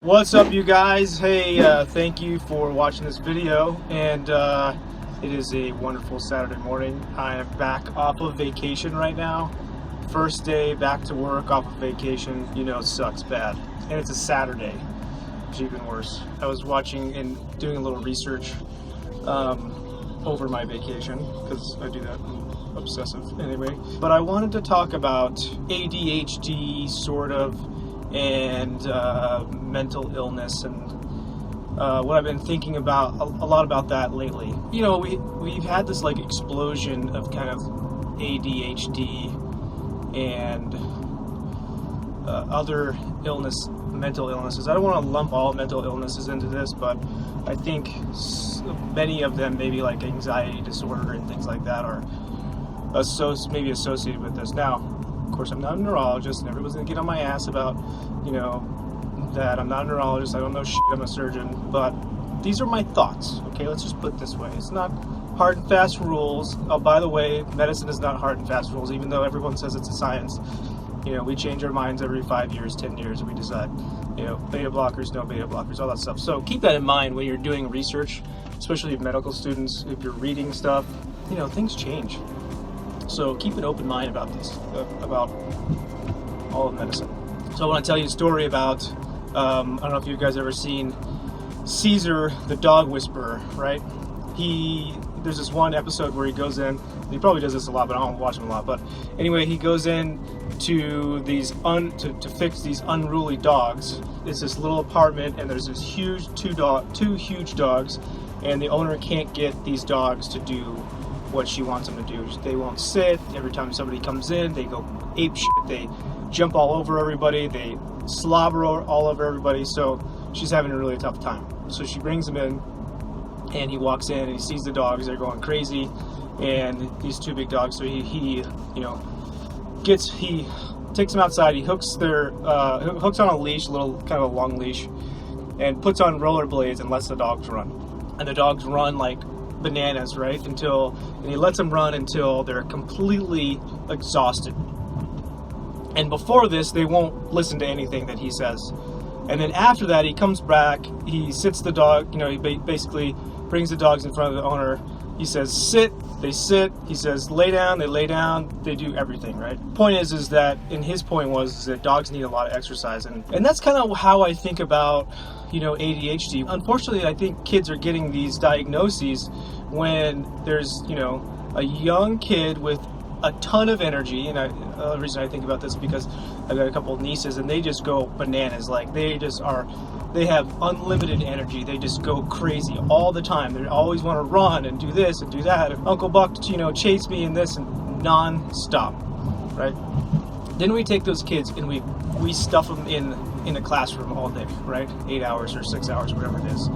What's up, you guys? Hey, thank you for watching this video, and it is a wonderful Saturday morning. I am back off of vacation right now. First day back to work off of vacation, you know, sucks bad. And it's a Saturday, which is even worse. I was watching and doing a little research over my vacation, because I do that, I'm obsessive anyway. But I wanted to talk about ADHD, sort of, and mental illness, and what I've been thinking about a lot about that lately. You know, we've had this like explosion of kind of ADHD and other mental illnesses. I don't want to lump all mental illnesses into this, but I think many of them, maybe like anxiety disorder and things like that, are maybe associated with this. Now, of course, I'm not a neurologist, and everyone's gonna get on my ass about, you know, that I'm not a neurologist, I don't know shit, I'm a surgeon, but these are my thoughts, okay? Let's just put it this way. It's not hard and fast rules. Oh, by the way, medicine is not hard and fast rules, even though everyone says it's a science. You know, we change our minds every 5 years, 10 years, and we decide, you know, beta blockers, no beta blockers, all that stuff. So keep that in mind when you're doing research, especially medical students. If you're reading stuff, you know, things change. So keep an open mind about this, about all of medicine. So I want to tell you a story about, I don't know if you guys ever seen Caesar, the dog whisperer, right? There's this one episode where he goes in, he probably does this a lot, but I don't watch him a lot. But anyway, he goes in to these to fix these unruly dogs. It's this little apartment, and there's this huge two huge dogs, and the owner can't get these dogs to do what she wants them to do. They won't sit. Every time somebody comes in, they go ape shit. They jump all over everybody. They slobber all over everybody. So she's having a really tough time. So she brings him in, and he walks in, and he sees the dogs. They're going crazy, and these two big dogs. So he takes them outside. He hooks hooks on a leash, a little kind of a long leash, and puts on rollerblades and lets the dogs run. And the dogs run like bananas, right? And he lets them run until they're completely exhausted. And before this, they won't listen to anything that he says. And then after that, he comes back, he sits the dog, you know, he basically brings the dogs in front of the owner. He says, sit, they sit. He says, lay down, they lay down. They do everything, right? Point is that, and his point was that dogs need a lot of exercise. And that's kind of how I think about, you know, ADHD. Unfortunately, I think kids are getting these diagnoses when there's, you know, a young kid with a ton of energy. And the reason I think about this is because I've got a couple of nieces, and they just go bananas. Like, they have unlimited energy. They just go crazy all the time. They always want to run and do this and do that. And Uncle Buck, you know, chase me and this, and non-stop, right? Then we take those kids and we stuff them in a classroom all day, right? 8 hours or 6 hours, whatever it is.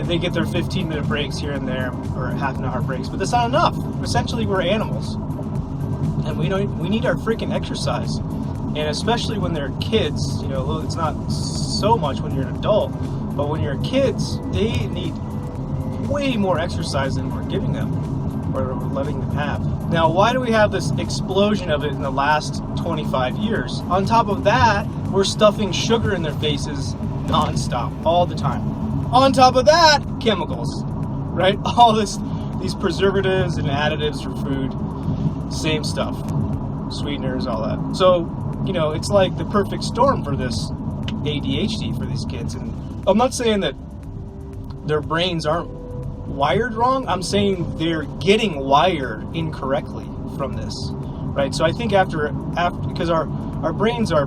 They get their 15-minute breaks here and there, or half an hour breaks, but that's not enough. Essentially, we're animals, and we need our freaking exercise. And especially when they're kids, you know, it's not so much when you're an adult, but when you're kids, they need way more exercise than we're giving them, or we're letting them have. Now, why do we have this explosion of it in the last 25 years? On top of that, we're stuffing sugar in their faces nonstop, all the time. On top of that, chemicals, right? All these preservatives and additives for food, same stuff, sweeteners, all that. So, you know, it's like the perfect storm for this ADHD for these kids. And I'm not saying that their brains aren't wired wrong. I'm saying they're getting wired incorrectly from this, right? So I think after because our brains are,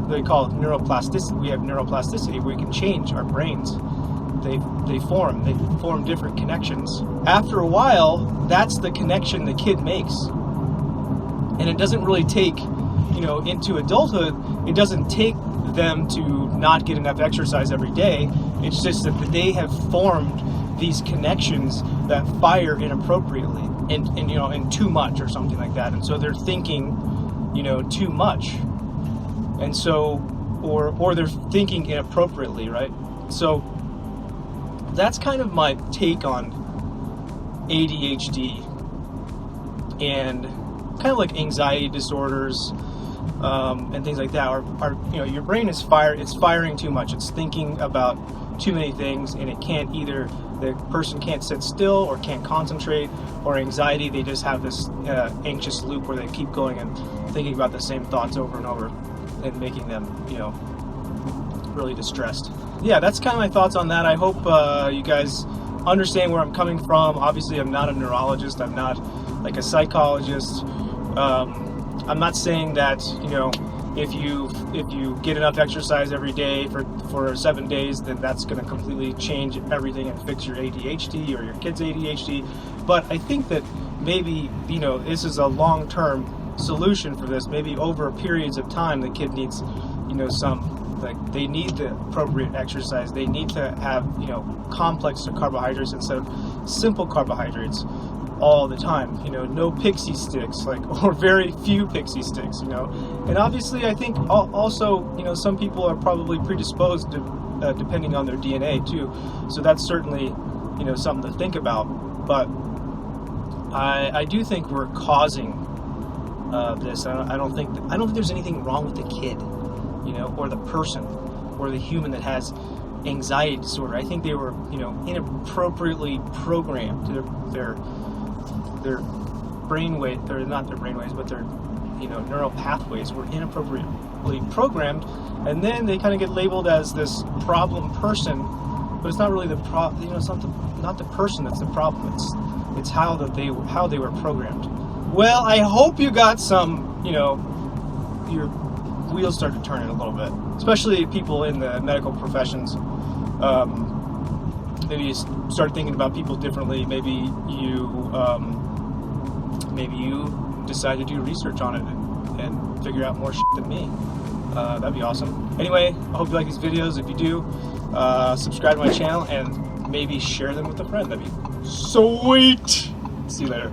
they call it neuroplasticity. We have neuroplasticity. We can change our brains. They form different connections. After a while, that's the connection the kid makes. And it doesn't really take, you know, into adulthood, it doesn't take them to not get enough exercise every day. It's just that they have formed these connections that fire inappropriately and you know, and too much or something like that. And so they're thinking, you know, too much. And so, or they're thinking inappropriately, right? So that's kind of my take on ADHD and kind of like anxiety disorders, and things like that are your brain is it's firing too much. It's thinking about too many things, and it can't either. The person can't sit still or can't concentrate, or anxiety. They just have this anxious loop where they keep going and thinking about the same thoughts over and over, and making them really distressed. Yeah, that's kind of my thoughts on that. I hope you guys understand where I'm coming from. Obviously, I'm not a neurologist. I'm not like a psychologist. I'm not saying that if you get enough exercise every day for 7 days, then that's going to completely change everything and fix your ADHD or your kid's ADHD. But I think that maybe this is a long-term solution for this. Maybe over periods of time, the kid needs they need the appropriate exercise. They need to have complex carbohydrates instead of simple carbohydrates all the time. No pixie sticks, or very few pixie sticks. And obviously, I think also some people are probably predisposed to, depending on their DNA too. So that's certainly something to think about. But I do think we're causing this. I don't think there's anything wrong with the kid, or the person, or the human that has anxiety disorder. I think they were, inappropriately programmed. Their brainwave, or not their brainwaves, but their, neural pathways were inappropriately programmed, and then they kind of get labeled as this problem person. But it's not really the problem. It's not the person that's the problem. It's how they were programmed. Well, I hope you got some, your wheels started turning a little bit, especially people in the medical professions. Maybe you start thinking about people differently. Maybe you decide to do research on it and figure out more shit than me. That'd be awesome. Anyway, I hope you like these videos. If you do, subscribe to my channel and maybe share them with a friend. That'd be sweet. See you later.